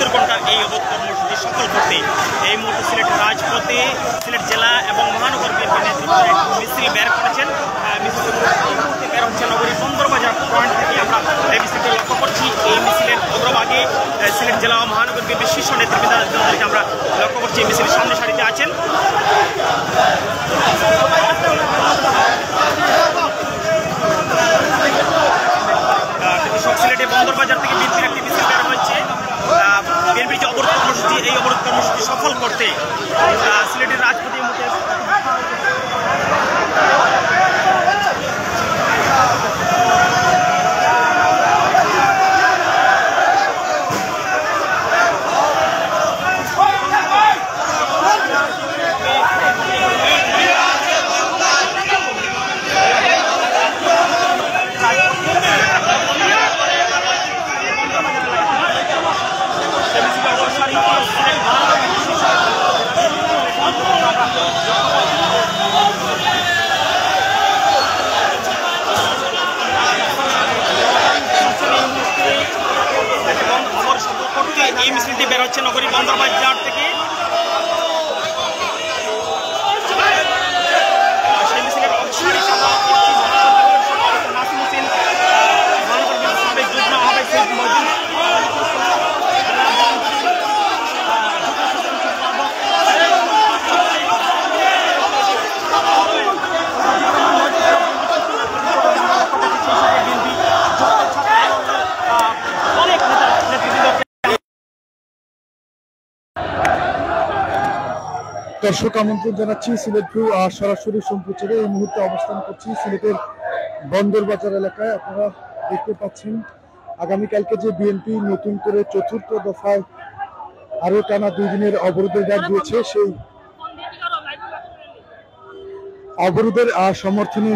72 ঘন্টার এই অবরোধ কর্মসূচি সফল করতে এই মুহূর্তে সিলেটের রাজপথে সিলেট জেলা এবং মহানগর বিএনপি নেতৃত্বে মিছিল বের করেছেন। মিছিল এই মুহূর্তে বের হচ্ছে নগরীর বন্দরবাজার পয়েন্ট থেকে। আমরা এই মিছিলটি লক্ষ্য করছি। এই মিছিলের অগ্রভাগে সিলেট জেলা ও মহানগর বিএনপির শীর্ষ নেতৃবৃন্দদেরকে আমরা লক্ষ্য করছি। এই মিছিলের সামনে সারিতে আছেন। সিলেটে বন্দরবাজার থেকে বিএনপির একটি মিছিল বের হয়েছে। বিএনপির যে অবরোধ কর্মসূচি এই অবরোধ কর্মসূচি সফল করতে সিলেটের রাজপথে এই মিছিলটি বের হচ্ছে নগরীর বন্দরবাজার থেকে। সেই মিছিলের অংশীদারি নাসিম হোসেন, মহানগর সাবেক যুগ্ম আহ্বায়ক সৈয়দ মহিউদ্দিন, দর্শক আমন্ত্রণ জানাচ্ছি সিলেট ভিউ সরাসরি সম্প্রচারে। এই মুহূর্তে অবস্থান করছি সিলেটের বন্দরবাজার এলাকায়। আপনারা দেখতে পাচ্ছেন আগামীকালকে যে বিএনপি নতুন করে চতুর্থ দফায় আরো টানা 2 দিনের অবরোধের ডাক দিয়েছে, সেই অবরোধের সমর্থনে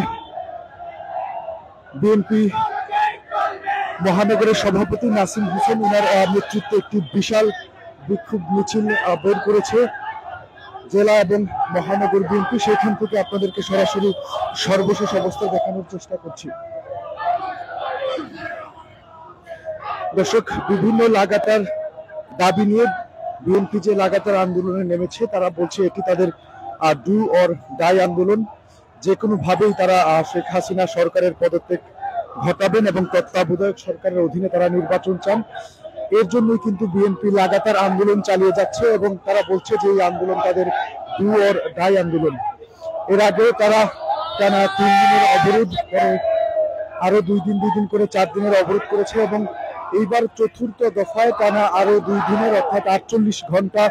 বিএনপি মহানগরের সভাপতি নাসিম হোসেন ওনার নেতৃত্বে একটি বিশাল বিক্ষোভ মিছিল বের করেছে জেলা এবং মহানগর বিএনপি। সেখান থেকে আপনাদেরকে সরাসরি সর্বশেষ অবস্থা দেখানোর চেষ্টা করছি। দর্শক, বিভিন্ন লাগাতার দাবি নিয়ে বিএনপি যে লাগাতার আন্দোলনে নেমেছে, তারা বলছে এটি তাদের ডু অর ডাই আন্দোলন। যে কোনো ভাবেই তারা শেখ হাসিনা সরকারের পদত্যাগ ঘটাবেন এবং তত্ত্বাবধায়ক সরকারের অধীনে তারা নির্বাচন চান। এর জন্যই কিন্তু বিএনপি লাগাতার আন্দোলন চালিয়ে যাচ্ছে এবং তারা বলছে যে এই আন্দোলন তাদের ডু অর ডাই আন্দোলন। এর আগে তারা টানা 3 দিনের অবরোধ করে আরো 2 দিন করে 4 দিনের অবরোধ করেছে এবং এইবার চতুর্থ দফায় টানা আরো 2 দিনের অর্থাৎ 48 ঘন্টা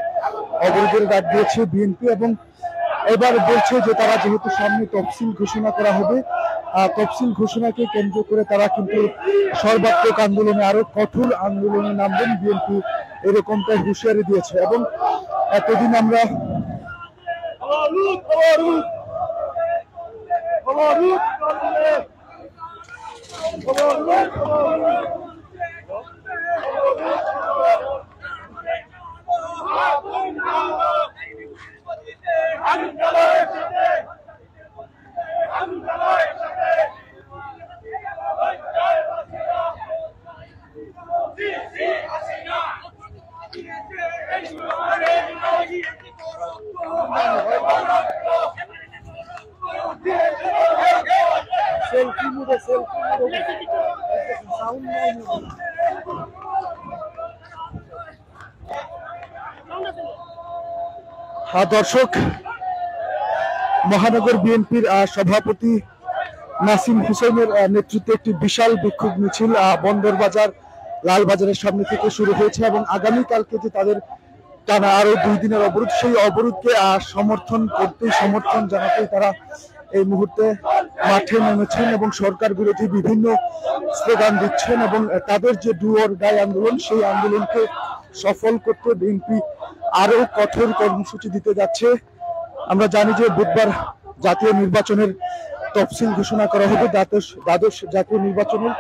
অবরোধের ডাক দিয়েছে বিএনপি। এবং এবার বলছে যে তারা যেহেতু সামনে তফসিল ঘোষণা করা হবে, তফসিল ঘোষণাকে কেন্দ্র করে তারা কিন্তু সর্বাত্মক আন্দোলনে আরো কঠোর আন্দোলনে নামবেন। বিএনপি এরকমটাই হুঁশিয়ারি দিয়েছে। এবং এতদিন আমরা দর্শক, মহানগর বিএনপির সভাপতি নাসিম হোসেনের নেতৃত্বে একটি বিশাল বিক্ষোভ মিছিল বন্দরবাজার লালবাজারের সামনে থেকে শুরু হয়েছে এবং আগামীকালকে যে তাদের টানা আরো 2 দিনের অবরোধ, সেই অবরোধকে সমর্থন জানাতেই তারা এই মুহূর্তে মাঠে নেমেছেন এবং সরকার বিরোধী বিভিন্ন স্লোগান দিচ্ছেন এবং তাদের যে ডু অর ডাই আন্দোলন, সেই আন্দোলনকে সফল করতে বিএনপি আরো কঠোর কর্মসূচি দিতে যাচ্ছে। আমরা জানি যে বুধবার জাতীয় নির্বাচনের তফসিল ঘোষণা করা হবে, দ্বাদশ জাতীয় নির্বাচনের।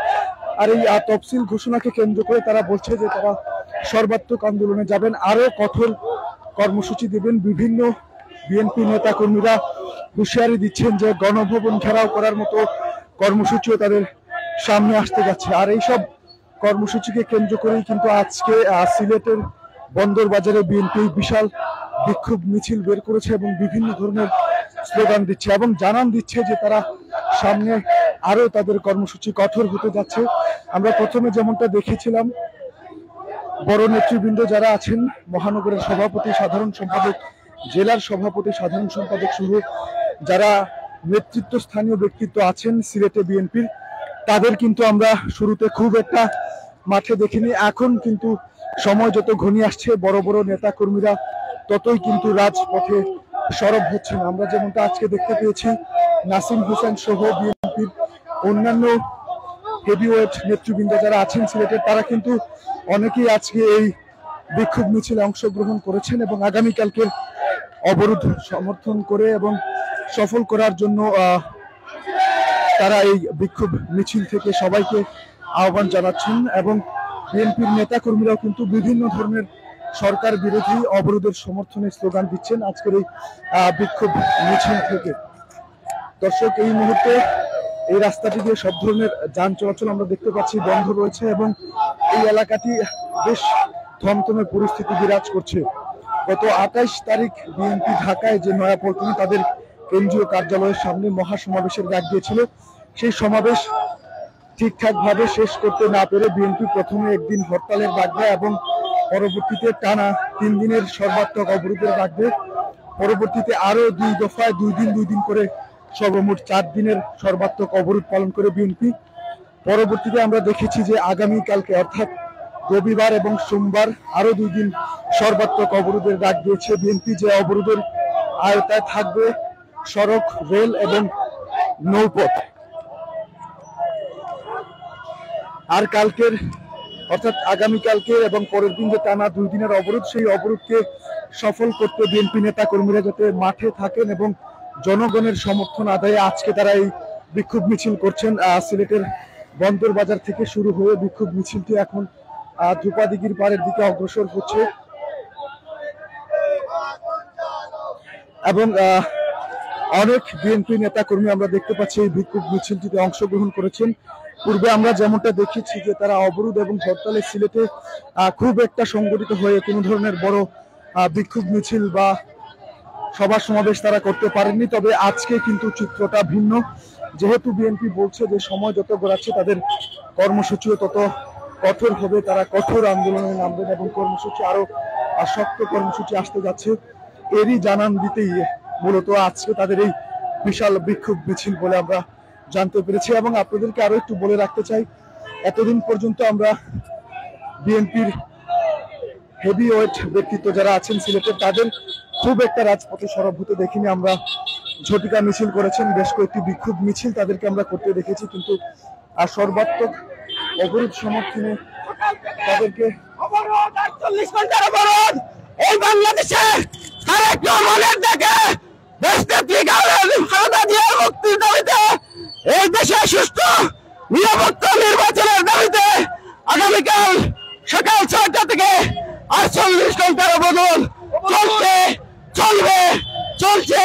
আর এই তফসিল ঘোষণাকে কেন্দ্র করে তারা বলছে যে তারা সর্বাত্মক আন্দোলনে যাবেন, আরো কঠোর কর্মসূচি দেবেন। বিভিন্ন বিএনপি নেতা কর্মীরা হুঁশিয়ারি দিচ্ছেন যে গণভবন ঘেরাও করার মতো কর্মসূচিও তাদের সামনে আসতে যাচ্ছে। আর এইসব কর্মসূচিকে কেন্দ্র করেই কিন্তু আজকে সিলেটের বন্দর বাজারে বিএনপি বিশাল বিক্ষোভ মিছিল বের করেছে এবং বিভিন্ন ধরনের স্লোগান দিচ্ছে এবং জানান দিচ্ছে যে তারা সামনে আরো তাদের কর্মসূচি কঠোর হতে যাচ্ছে। আমরা প্রথমে যেমনটা দেখেছিলাম, বড় নেতৃবৃন্দ যারা আছেন, মহানগরের সভাপতি, সাধারণ সম্পাদক, জেলার সভাপতি, সাধারণ সম্পাদক সহ যারা নেতৃত্ব স্থানীয় ব্যক্তিত্ব আছেন সিলেটে বিএনপির, তাদের কিন্তু আমরা শুরুতে খুব একটা মাঠে দেখিনি। এখন কিন্তু সময় যত ঘনিয়ে আসছে, বড় বড় নেতা কর্মীরা ততই কিন্তু রাজপথে সরব হচ্ছেন। আমরা যেমনটা আজকে দেখতে পেয়েছি, নাসিম হোসেন সহ বিএনপির অন্যান্য হেভিওয়েট নেতৃবৃন্দ যারা আছেন সিলেটের, তারা কিন্তু অনেকেই আজকে এই বিক্ষোভ মিছিলে অংশগ্রহণ করেছেন এবং আগামীকালকের অবরোধ সমর্থন করে এবং সফল করার জন্য তারা এই বিক্ষোভ মিছিল থেকে সবাইকে আহ্বান জানাচ্ছেন। এবং বিএনপির নেতা কর্মীরাও কিন্তু বিভিন্ন ধরনের সরকার বিরোধী অবরোধের সমর্থনে স্লোগান দিচ্ছেন আজকের এই বিক্ষোভ মিছিল থেকে। দর্শক, এই মুহূর্তে এই রাস্তাটি দিয়ে সব ধরনের যান চলাচল আমরা দেখতে পাচ্ছি বন্ধ রয়েছে এবং এই এলাকাটি বেশ থমথমে পরিস্থিতি বিরাজ করছে। গত 28 তারিখ বিএনপি ঢাকায় যে নয়াপল্টনে তাদের কেন্দ্রীয় কার্যালয়ের সামনে মহাসমাবেশের ডাক দিয়েছিল, সেই সমাবেশ ঠিকঠাক ভাবে শেষ করতে না পেরে বিএনপি প্রথমে একদিন হরতালের ডাক দেয় এবং পরবর্তীতে টানা 3 দিনের সর্বাত্মক অবরোধের ডাক দেয়। পরবর্তীতে আরো 2 দফায় 2 দিন করে সর্বমোট 4 দিনের সর্বাত্মক অবরোধ পালন করে বিএনপি। পরবর্তীতে আমরা দেখেছি যে আগামীকালকে অর্থাৎ রবিবার এবং সোমবার আরো 2 দিন সর্বাত্মক অবরোধের ডাক দিয়েছে বিএনপি, যে অবরোধের আওতায় থাকবে সড়ক, রেল এবং নৌপথ। আর কালকের অর্থাৎ আগামীকালকে এবং পরের দিন যে টানা 2 দিনের অবরোধ, সেই অবরোধকে সফল করতে বিএনপি নেতা কর্মীরা যাতে মাঠে থাকেন এবং জনগণের সমর্থন আদায়ে আজকে তারা এই বিক্ষোভ মিছিল করছেন। সিলেটের বন্দর বাজার থেকে শুরু হয়ে বিক্ষোভ মিছিলটি এখন ধূপাদিঘির পাড়ের দিকে অগ্রসর হচ্ছে এবং অনেক বিএনপি নেতা কর্মী আমরা দেখতে পাচ্ছি এই বিক্ষোভ মিছিলটিতে অংশগ্রহণ করেছেন। পূর্বে আমরা যেমনটা দেখেছি যে তারা অবরোধ এবং হরতালে সিলেটে খুব একটা সংগঠিত হয়ে কোনো ধরনের বড় বিক্ষোভ মিছিল বা সভা সমাবেশ তারা করতে পারেননি। তবে আজকে কিন্তু চিত্রটা ভিন্ন, যেহেতু বিএনপি বলছে যে সময় যত গড়াচ্ছে তাদের কর্মসূচিও তত কঠোর হবে, তারা কঠোর আন্দোলনে নামবেন এবং কর্মসূচি আরো শক্ত কর্মসূচি আসতে যাচ্ছে। এরই জানান দিতেই মূলত আজকে তাদের এই বিশাল বিক্ষোভ মিছিল বলে আমরা জানতে পেরেছি। এবং আপনাদেরকে আরো একটু বলে রাখতে চাই, এতদিন পর্যন্ত আমরা বিএনপির হেভিওয়েট ব্যক্তিত্ব যারা আছেন সিলেটের, তাদের খুব একটা রাজপথে সরব হতে দেখিনি। আমরা ঝটিকা মিছিল করেছেন, বেশ কয়েকটি বিক্ষোভ মিছিল তাদেরকে আমরা করতে দেখেছি, কিন্তু সর্বাত্মক অবরোধ সমর্থনে তাদেরকে এই বাংলাদেশে তারেক রহমানের দেখে মুক্তির দাবিতে, এই দেশে সুষ্ঠু নিরাপত্তা নির্বাচনের দাবিতে আগামীকাল সকাল 6টা থেকে 48 ঘন্টার অবরোধ চলছে, চলবে, চলছে,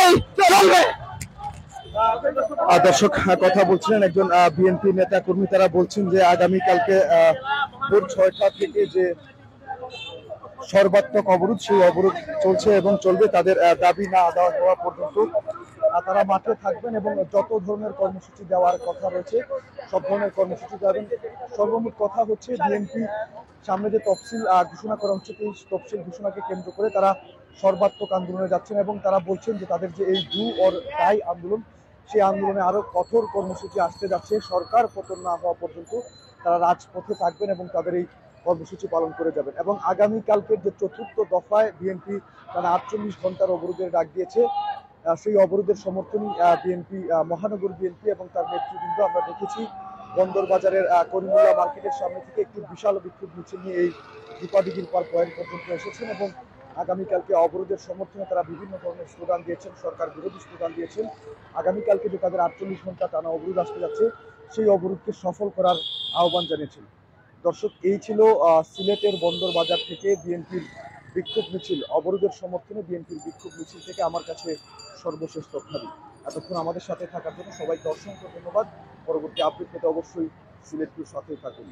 চলবে। দর্শক, কথা বলছিলেন একজন বিএনপি নেতা কর্মী, তারা বলছেন যে আগামীকালকে ভোর 6টা থেকে যে সর্বাত্মক অবরোধ, সেই অবরোধ চলছে এবং চলবে। তাদের দাবি না আদায় হওয়া পর্যন্ত তারা মাঠে থাকবেন এবং যত ধরনের কর্মসূচি দেওয়ার কথা রয়েছে সব ধরনের কর্মসূচি দেবেন। সর্বমোট কথা হচ্ছে, বিএনপি সামনে যে তফসিল ঘোষণা করা হচ্ছে, এই তফসিল ঘোষণাকে কেন্দ্র করে তারা সর্বাত্মক আন্দোলনে যাচ্ছেন এবং তারা বলছেন যে তাদের যে এই ডু অর ডাই আন্দোলন, সেই আন্দোলনে আরো কঠোর কর্মসূচি আসতে যাচ্ছে। সরকার পতন না হওয়া পর্যন্ত তারা রাজপথে থাকবেন এবং তাদের এই কর্মসূচি পালন করে যাবেন। এবং আগামীকালকের যে 4র্থ দফায় বিএনপি তারা 48 ঘন্টার অবরোধের ডাক দিয়েছে, সেই অবরোধের সমর্থনই বিএনপি মহানগর বিএনপি এবং তার নেতৃবৃন্দ আমরা দেখেছি বন্দর বাজারের করিমুল্লাহ মার্কেটের সামনে থেকে একটি বিশাল বিক্ষোভ মিছিল নিয়ে এই ধূপাদিঘির পার পয়েন্ট পর্যন্ত এসেছেন এবং আগামীকালকে অবরোধের সমর্থনে তারা বিভিন্ন ধরনের স্লোগান দিয়েছেন, সরকার বিরোধী স্লোগান দিয়েছেন। আগামীকালকে যে তাদের 48 ঘন্টা টানা অবরোধ আসতে যাচ্ছে, সেই অবরোধকে সফল করার আহ্বান জানিয়েছেন। দর্শক, এই ছিল সিলেটের বন্দর বাজার থেকে বিএনপির বিক্ষোভ মিছিল, অবরোধের সমর্থনে বিএনপির বিক্ষোভ মিছিল থেকে আমার কাছে সর্বশেষ তথ্যাদি। এতক্ষণ আমাদের সাথে থাকার জন্য সবাইকে অসংখ্য ধন্যবাদ। পরবর্তী আপডেট পেতে অবশ্যই সিলেট টিভির সাথেই থাকুন।